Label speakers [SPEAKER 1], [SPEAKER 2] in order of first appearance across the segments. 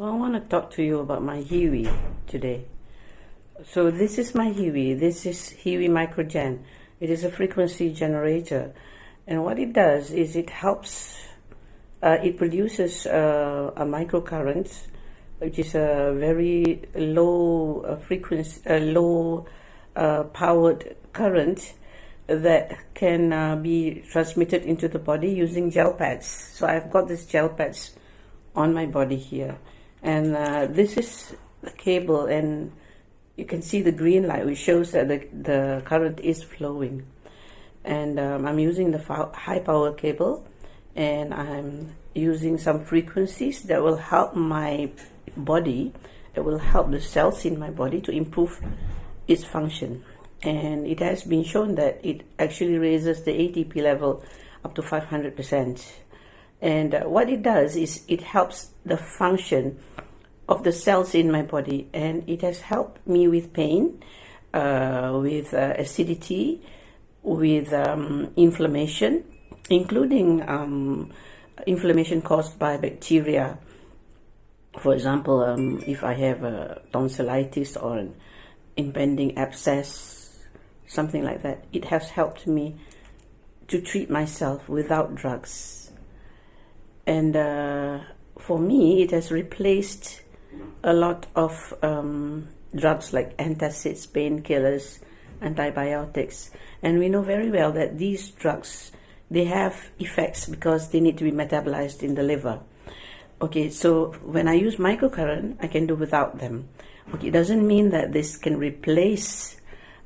[SPEAKER 1] So I want to talk to you about my HeaWea today. So this is my HeaWea. This is HeaWea MicroGen. It is a frequency generator, and what it does is it helps. It produces a microcurrent, which is a very low frequency, low powered current that can be transmitted into the body using gel pads. So I've got these gel pads on my body here, and this is the cable, and you can see the green light, which shows that the current is flowing. And I'm using the high power cable, and I'm using some frequencies that will help my body, that will help the cells in my body to improve its function. And it has been shown that it actually raises the ATP level up to 500%. And what it does is it helps the function of the cells in my body, and it has helped me with pain, with acidity, with inflammation, including inflammation caused by bacteria. For example, if I have tonsillitis or an impending abscess, something like that, it has helped me to treat myself without drugs. And for me, it has replaced a lot of drugs like antacids, painkillers, antibiotics. And we know very well that these drugs, they have effects because they need to be metabolized in the liver. Okay, so when I use microcurrent, I can do without them. Okay, it doesn't mean that this can replace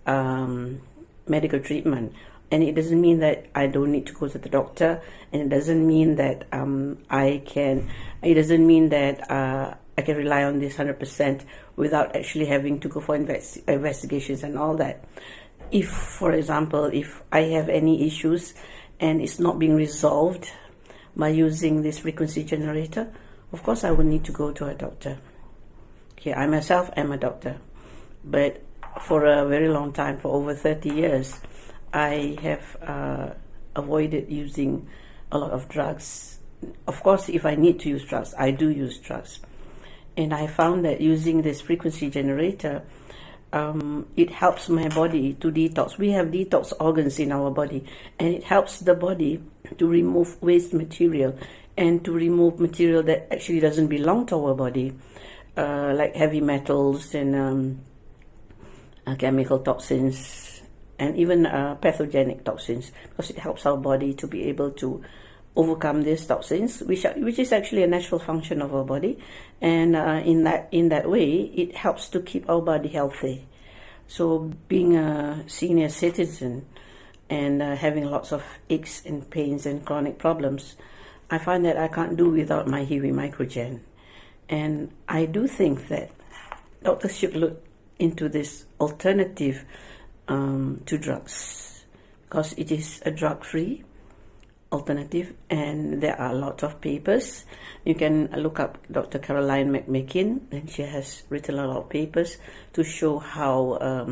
[SPEAKER 1] medical treatment, and it doesn't mean that I don't need to go to the doctor, and it doesn't mean that I can rely on this 100% without actually having to go for investigations and all that. If, for example, if I have any issues and it's not being resolved by using this frequency generator, of course I would need to go to a doctor. Okay, I myself am a doctor, but for a very long time, for over 30 years, I have avoided using a lot of drugs. Of course, if I need to use drugs, I do use drugs. And I found that using this frequency generator, it helps my body to detox. We have detox organs in our body, and it helps the body to remove waste material and to remove material that actually doesn't belong to our body, like heavy metals and chemical toxins, and even pathogenic toxins, because it helps our body to be able to overcome these toxins, which is actually a natural function of our body, and in that way, it helps to keep our body healthy. So, being a senior citizen and having lots of aches and pains and chronic problems, I find that I can't do without my HeaWea MicroGen, and I do think that doctors should look into this alternative to drugs, because it is a drug-free alternative, and there are a lot of papers. You can look up Dr. Caroline McMakin, and she has written a lot of papers to show how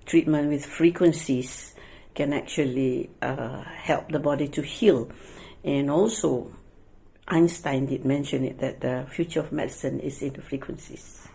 [SPEAKER 1] treatment with frequencies can actually help the body to heal. And also, Einstein did mention it, that the future of medicine is in the frequencies.